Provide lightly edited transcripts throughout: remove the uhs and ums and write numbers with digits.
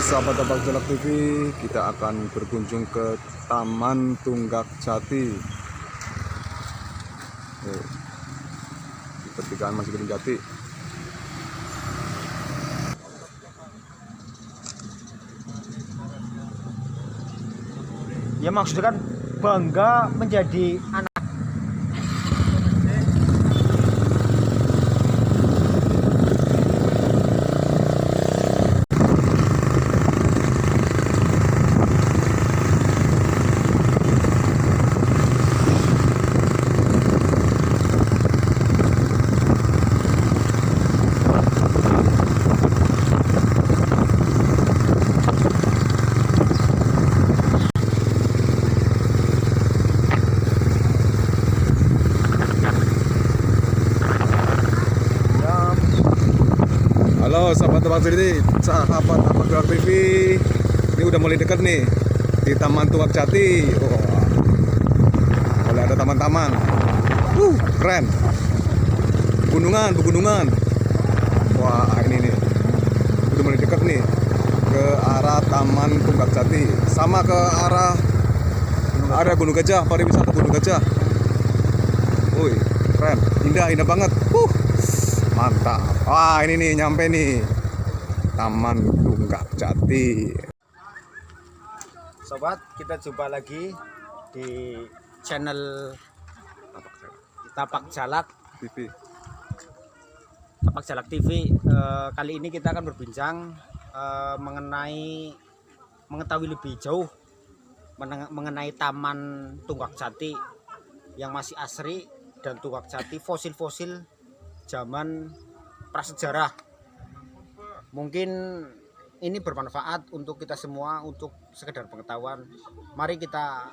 sahabat Abang Jalak TV, kita akan berkunjung ke Taman Tunggak Jati. Di pertigaan Masih Gedung Jati. Ya maksudnya kan bangga menjadi anak. Halo sahabat Abang Jalak TV, ini udah mulai dekat nih di Taman Tunggak Jati. Mulai ada taman-taman, keren. Pegunungan. Wah, ini nih udah mulai dekat nih ke arah Taman Tunggak Jati, sama ke arah ada Gunung Gajah, pariwisata Gunung Gajah. Wih, keren, indah banget. Mantap. Wah, ini nih nyampe nih Taman Tunggak Jati. Sobat, kita jumpa lagi di channel Tapak Jalak TV. Tapak Jalak TV. Kali ini kita akan berbincang mengetahui lebih jauh mengenai Taman Tunggak Jati yang masih asri dan Tunggak Jati fosil-fosil zaman prasejarah. Mungkin ini bermanfaat untuk kita semua, untuk sekedar pengetahuan. Mari kita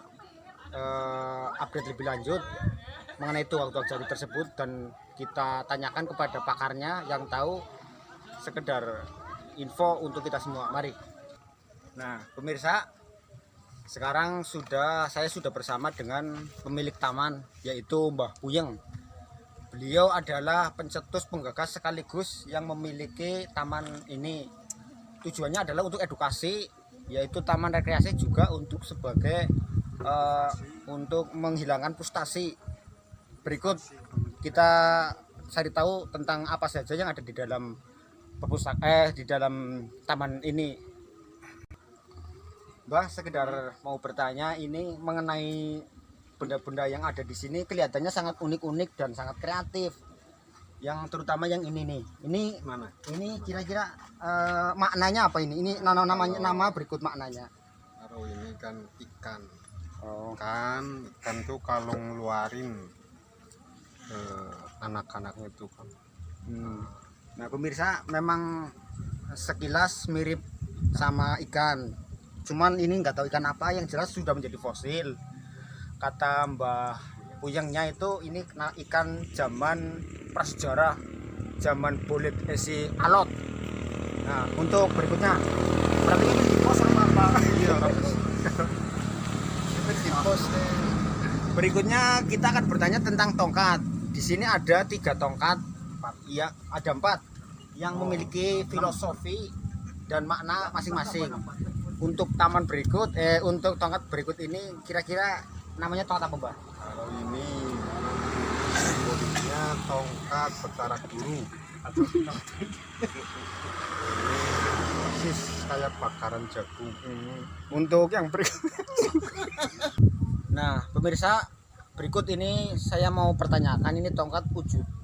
update lebih lanjut mengenai Tunggak Jati tersebut, dan kita tanyakan kepada pakarnya yang tahu, sekedar info untuk kita semua. Mari. Nah, pemirsa, sekarang saya sudah bersama dengan pemilik taman, yaitu Mbah Puyeng. Beliau adalah pencetus penggagas sekaligus yang memiliki taman ini. Tujuannya adalah untuk edukasi, yaitu taman rekreasi, juga untuk sebagai untuk menghilangkan frustasi. Berikut kita cari tahu tentang apa saja yang ada di dalam di dalam taman ini. Mbah, sekedar mau bertanya, ini mengenai benda-benda yang ada di sini kelihatannya sangat unik-unik dan sangat kreatif. Yang terutama yang ini nih. Ini mana? Ini kira-kira maknanya apa ini? Ini nama berikut maknanya. Kalau ini kan ikan. Ikan tuh kalau ngeluarin anak-anaknya itu kan. Nah, pemirsa, memang sekilas mirip sama ikan. Cuman ini nggak tahu ikan apa, yang jelas sudah menjadi fosil. Kata Mbah Puyengnya itu ini ikan zaman prasejarah, zaman Bolet esi alot. Nah, untuk berikutnya, berarti ini di pos sama apa? Iya, di pos. Berikutnya kita akan bertanya tentang tongkat. Di sini ada 3 tongkat, iya ada 4 yang memiliki filosofi dan makna masing-masing. Untuk untuk tongkat berikut ini kira-kira namanya tongkat apa, Mbak? Kalau ini modusnya tongkat betara guru. Ini persis kayak bakaran jagung. Untuk yang berikut. Nah, pemirsa, berikut ini saya mau pertanyakan, ini tongkat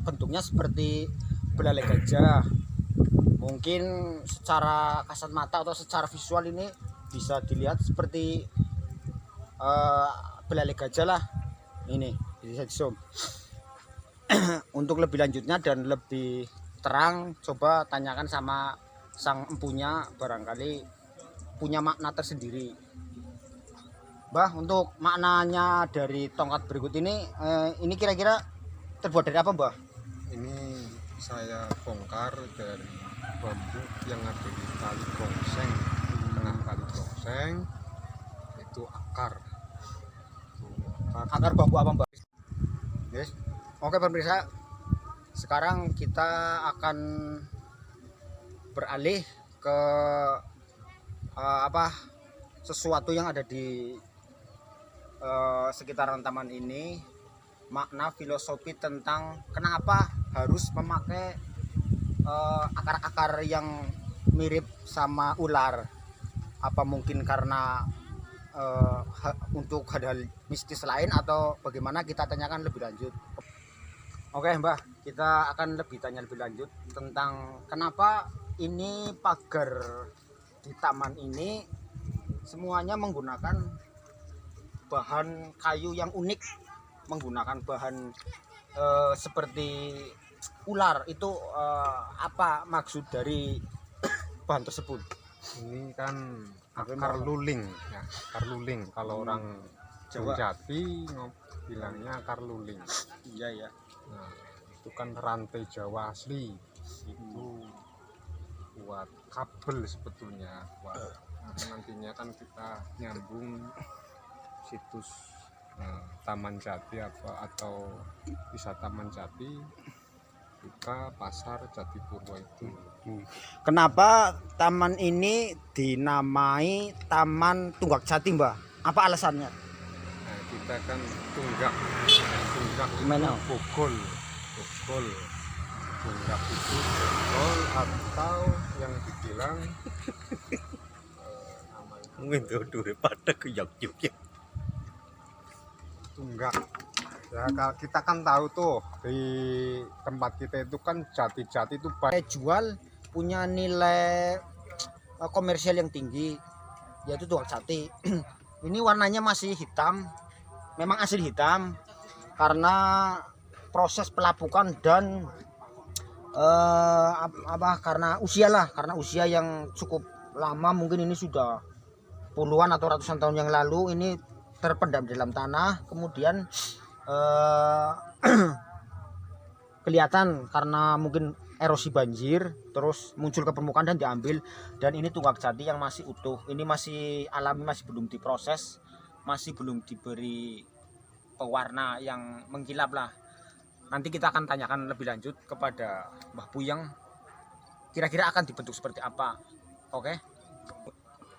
bentuknya seperti belalai gajah. Mungkin secara kasat mata atau secara visual ini bisa dilihat seperti belalai gajah lah. Ini bisa di zoom. Untuk lebih lanjutnya dan lebih terang, coba tanyakan sama sang empunya, barangkali punya makna tersendiri. Mbah, untuk maknanya dari tongkat berikut ini kira-kira terbuat dari apa, Mbah? Ini saya bongkar dari bambu yang ada di Kali Gongseng. Tengah Kali Gongseng itu akar Bambu apa, Mbak? Yes. Oke, pemirsa, sekarang kita akan beralih ke sesuatu yang ada di sekitaran taman ini, makna filosofi tentang kenapa harus memakai akar-akar yang mirip sama ular. Apa mungkin karena untuk hal-hal mistis lain atau bagaimana, kita tanyakan lebih lanjut. Oke Mbah, kita akan tanya lebih lanjut tentang kenapa ini pagar di taman ini semuanya menggunakan bahan kayu yang unik, menggunakan bahan seperti ular. Itu apa maksud dari bahan tersebut? Ini kan akar luling ya, akar luling. Kalau orang Jawa. Jati bilangnya akar luling. Iya ya. Nah, itu kan rantai Jawa asli. Itu buat kabel sebetulnya. Nantinya kan kita nyambung situs Taman Jati atau wisata Taman Jati buka pasar Jatipurwo itu. Kenapa taman ini dinamai Taman Tunggak Jati, Mbah? Apa alasannya? Nah, kita kan tunggak Gimana? itu bogol. Tunggak itu bogol atau yang dibilang namanya pada keyak-yak. tunggak. Ya, kita kan tahu tuh di tempat kita itu kan jati-jati itu banyak. Jual punya nilai komersial yang tinggi, yaitu Tunggak Jati. Ini warnanya masih hitam, memang asli hitam karena proses pelapukan dan karena usia yang cukup lama. Mungkin ini sudah puluhan atau ratusan tahun yang lalu ini terpendam di dalam tanah, kemudian kelihatan karena mungkin erosi banjir, terus muncul ke permukaan dan diambil. Dan ini Tunggak Jati yang masih utuh, ini masih alami, masih belum diproses, masih belum diberi pewarna yang mengkilap lah. Nanti kita akan tanyakan lebih lanjut kepada Mbah Puyeng, kira-kira akan dibentuk seperti apa. Oke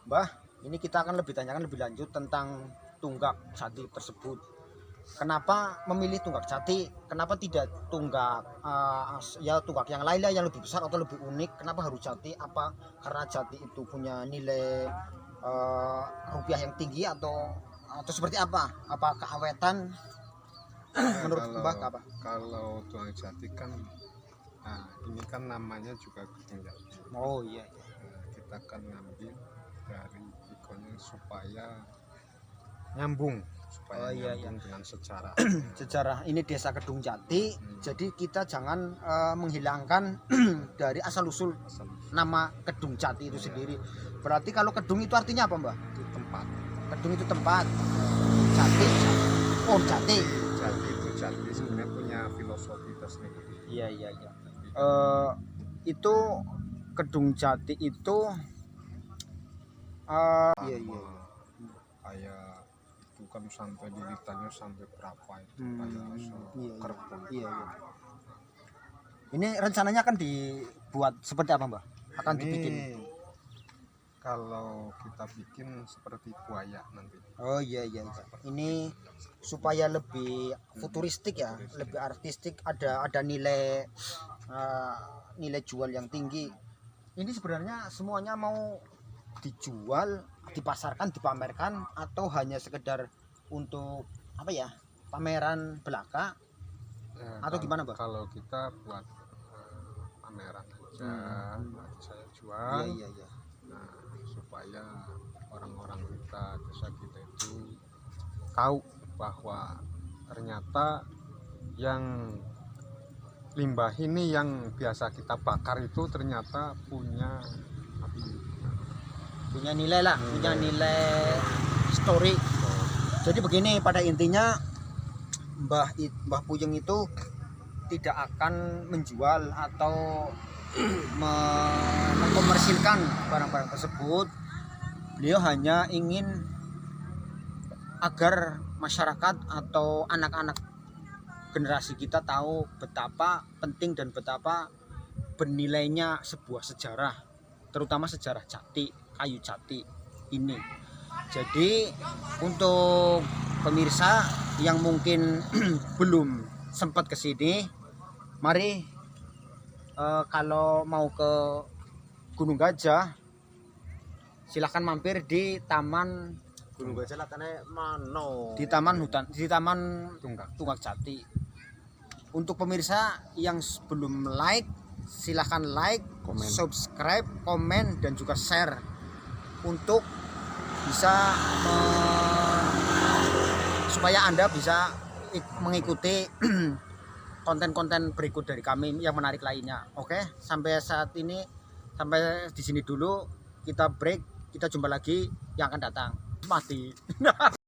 Mbah, ini kita akan tanyakan lebih lanjut tentang Tunggak Jati tersebut. Kenapa memilih Tunggak Jati? Kenapa tidak tunggak tunggak yang lainnya yang lebih besar atau lebih unik? Kenapa harus Jati? Apa karena Jati itu punya nilai rupiah yang tinggi atau seperti apa? Apa keawetan? Menurut Mbah apa? Kalau Tunggak Jati kan, nah ini kan namanya juga Gedung Jati. Oh iya. Nah, kita kan ngambil dari ikonnya supaya nyambung dengan sejarah. Sejarah ini desa Kedung Jati. Jadi kita jangan menghilangkan dari asal usul nama Kedung Jati itu sendiri. Berarti kalau Kedung itu artinya apa, Mbah? Itu tempat. Kedung itu tempat. Jati. Oh, Jati. Jati itu Jati sebenarnya punya filosofi tersendiri. Iya. Itu Kedung Jati itu iya. Kayak itu kan sampai lilitannya sampai berapa itu kayak kerbau. Iya. Ini rencananya akan dibuat seperti apa, Mbah? Akan dibikin. Kalau kita bikin seperti buaya nanti. Oh iya. Ini supaya lebih futuristik ya, lebih artistik, ada nilai jual yang tinggi. Ini sebenarnya semuanya mau dijual, dipasarkan, dipamerkan, atau hanya sekedar untuk apa ya, pameran belaka atau gimana, Mbak? Kalau kita buat pameran aja, saya jual. Iya. Nah, supaya orang-orang kita, desa kita itu tahu bahwa ternyata yang limbah ini yang biasa kita bakar itu ternyata punya nilai lah, punya nilai histori. Jadi begini, pada intinya Mbah Puyeng itu tidak akan menjual atau mengkomersilkan barang-barang tersebut. Beliau hanya ingin agar masyarakat atau anak-anak generasi kita tahu betapa penting dan betapa bernilainya sebuah sejarah, terutama sejarah Jati. Kayu Jati ini. Jadi untuk pemirsa yang mungkin belum sempat ke sini, mari kalau mau ke Gunung Gajah silahkan mampir di Taman Gunung Gajah latane mano. di Taman Hutan, di Taman Tunggak Jati. Untuk pemirsa yang belum like, silahkan like, Komen. subscribe, komen, dan juga share untuk bisa supaya Anda bisa mengikuti konten-konten berikut dari kami yang menarik lainnya. Oke, sampai saat ini, sampai di sini dulu, kita break, kita jumpa lagi yang akan datang. Mati.